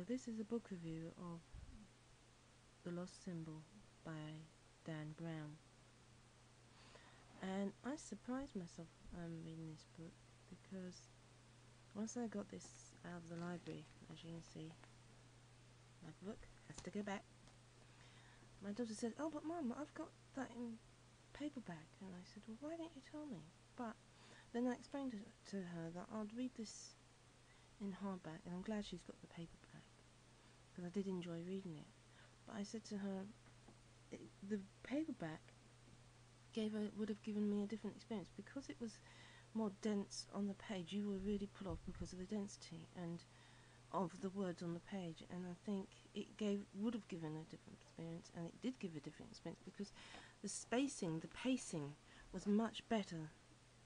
this is a book review of The Lost Symbol by Dan Brown. And I surprised myself reading this book, because once I got this out of the library, as you can see, my book has to go back. My daughter said, "Oh, but Mum, I've got that in paperback." And I said, "Well, why didn't you tell me?" But then I explained to her that I'd read this in hardback, and I'm glad she's got the paperback, because I did enjoy reading it. But I said to her, the paperback would have given me a different experience, because it was more dense on the page. You were really put off because of the density and of the words on the page, and I think it would have given a different experience, and it did give a different experience, because the spacing, the pacing was much better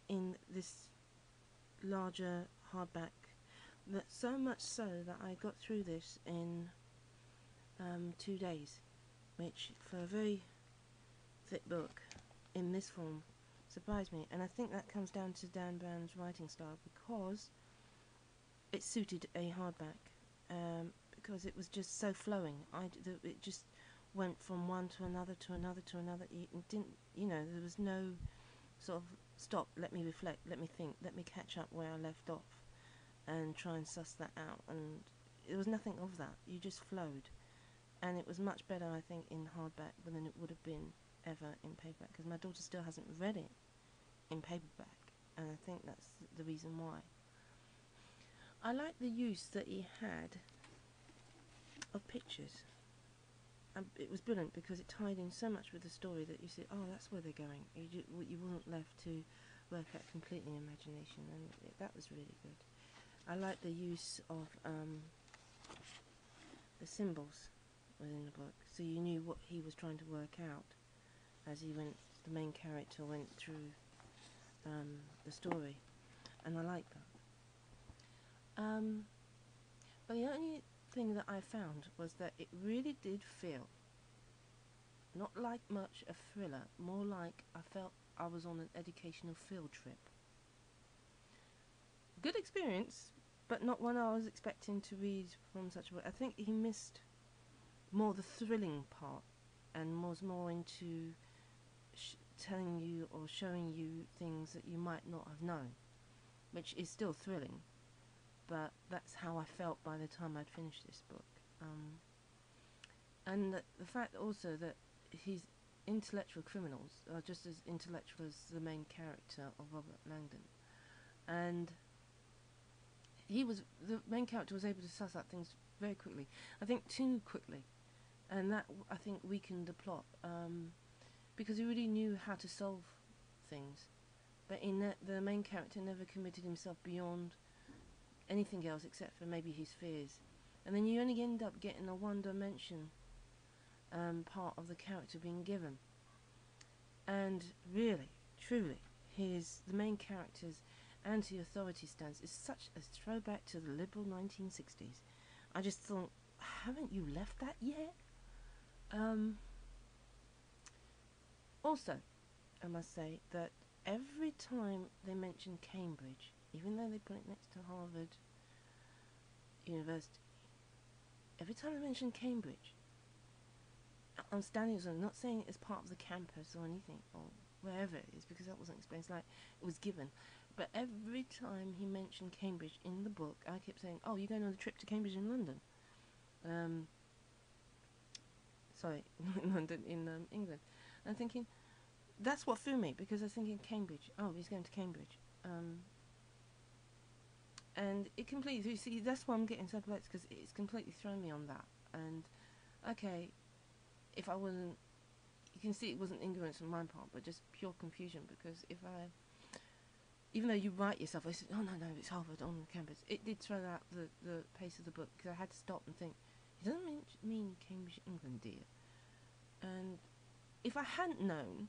in this larger hardback. So much so that I got through this in 2 days, which for a very thick book in this form surprised me. And I think that comes down to Dan Brown's writing style, because it suited a hardback, because it was just so flowing. It just went from one to another to another to another. It didn't, there was no sort of stop, let me reflect, let me think, let me catch up where I left off and try and suss that out. And there was nothing of that. You just flowed, and it was much better, I think, in hardback than it would have been ever in paperback, because my daughter still hasn't read it in paperback, and I think that's the reason why. I like the use that he had of pictures. It was brilliant, because it tied in so much with the story that you said, oh, that's where they're going. You wasn't left to work out completely in imagination, and that was really good. I like the use of the symbols within the book, so you knew what he was trying to work out as the main character went through the story, and I like that. But the only thing that I found was that it really did feel not like much a thriller, more like I felt I was on an educational field trip. Good experience, but not one I was expecting to read from such a book. I think he missed more the thrilling part, and was more into telling you or showing you things that you might not have known, which is still thrilling, but that's how I felt by the time I'd finished this book. And the fact also that his intellectual criminals are just as intellectual as the main character of Robert Langdon, and the main character was able to suss out things very quickly, I think too quickly, and that, I think, weakened the plot, because he really knew how to solve things, but in that, the main character never committed himself beyond anything else except for maybe his fears, and then you only end up getting a one-dimension part of the character being given. And really, truly, the main character's anti-authority stance is such a throwback to the liberal 1960s. I just thought, haven't you left that yet? Also, I must say that every time they mention Cambridge, even though they put it next to Harvard University, every time they mention Cambridge, I'm standing, I'm not saying it as part of the campus or anything, or wherever it is, because that wasn't explained. It's like it was given. But every time he mentioned Cambridge in the book, I kept saying, "Oh, you're going on a trip to Cambridge in London." Sorry, not in London, in England. I'm thinking, that's what threw me, because I was thinking Cambridge. Oh, he's going to Cambridge. And it completely, you see, that's why I'm getting so perplexed, because it's completely thrown me on that. And, okay, if I wasn't, you can see it wasn't ignorance on my part, but just pure confusion, because even though you write yourself, I said, oh no, it's Harvard on the campus, it did throw out the pace of the book, because I had to stop and think, he doesn't mean Cambridge, England, dear. And if I hadn't known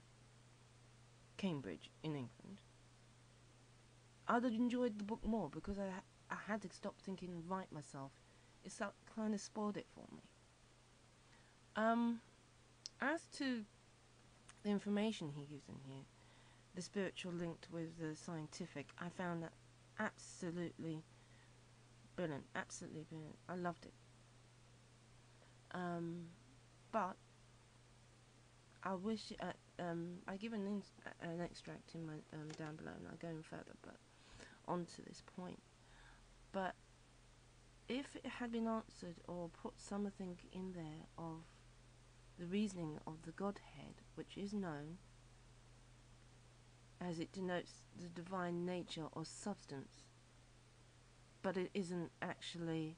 Cambridge in England, I'd have enjoyed the book more, because I had to stop thinking and write myself. It's that kind of spoiled it for me. As to the information he gives in here, the spiritual linked with the scientific, I found that absolutely brilliant, absolutely brilliant. I loved it. But I wish I give an extract in my down below, and I'll go in further, but onto this point. But if it had been answered or put something in there of the reasoning of the Godhead, which is known as it denotes the divine nature or substance, but it isn't actually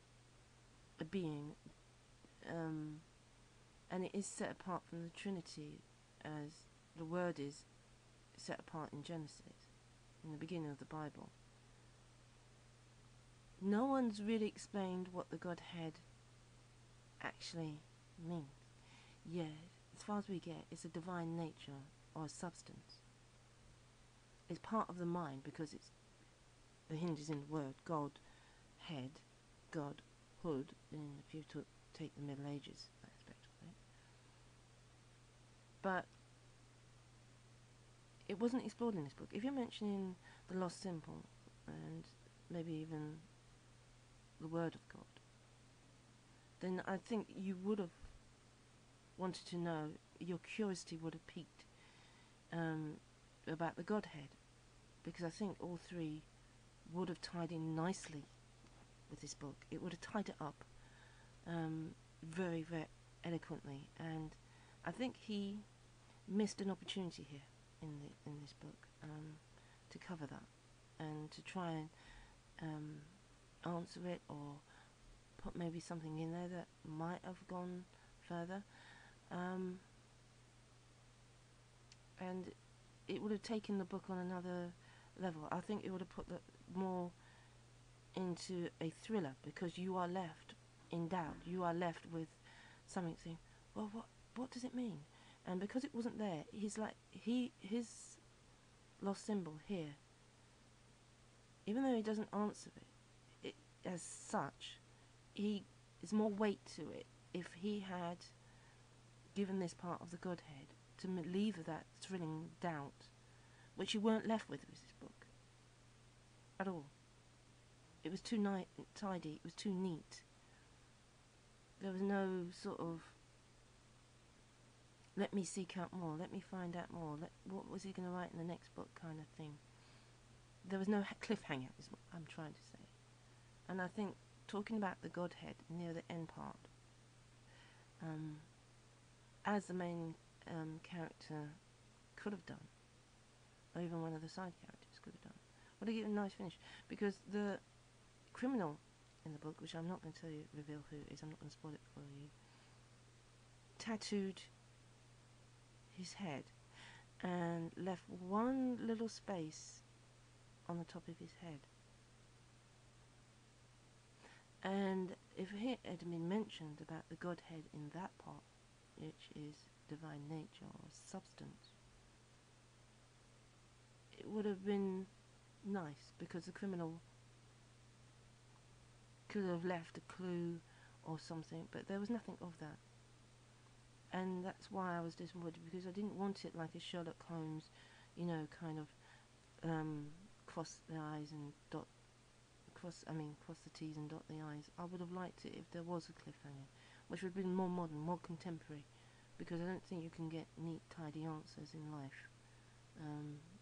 a being, and it is set apart from the Trinity as the Word is set apart in Genesis, in the beginning of the Bible. No one's really explained what the Godhead actually means. Yeah, as far as we get, it's a divine nature or a substance. It's part of the mind because it's the hinge is in the word God, head, Godhood, and if you take the Middle Ages aspect of it. But it wasn't explored in this book. If you're mentioning the lost symbol and maybe even the word of God, then I think you would have wanted to know, your curiosity would have piqued about the Godhead, because I think all three would have tied in nicely with this book. It would have tied it up very, very eloquently, and I think he missed an opportunity here in this book to cover that and to try and answer it, or put maybe something in there that might have gone further, and it would have taken the book on another level. I think it would have put the more into a thriller, because you are left in doubt. You are left with something saying, well, what does it mean? And because it wasn't there, his lost symbol here, even though he doesn't answer it as such, there's more weight to it if he had given this part of the Godhead to relieve that thrilling doubt, which you weren't left with this book at all. It was too tidy, it was too neat. There was no sort of, let me seek out more, let me find out more, what was he going to write in the next book kind of thing. There was no cliffhanger, is what I'm trying to say. And I think talking about the Godhead near the end part, as the main character could have done, or even one of the side characters could have done, would have given a nice finish. Because the criminal in the book, which I'm not going to reveal who it is, I'm not going to spoil it for you, tattooed his head and left one little space on the top of his head. And if it had been mentioned about the Godhead in that part, which is divine nature or substance, it would have been nice, because the criminal could have left a clue or something, but there was nothing of that. And that's why I was disappointed, because I didn't want it like a Sherlock Holmes, you know, kind of cross the I's and cross the T's and dot the I's. I would have liked it if there was a cliffhanger, which would have been more modern, more contemporary, because I don't think you can get neat, tidy answers in life.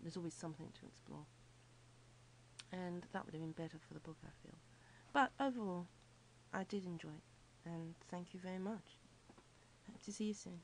There's always something to explore, and that would have been better for the book, I feel. But overall, I did enjoy it, and thank you very much. Hope to see you soon.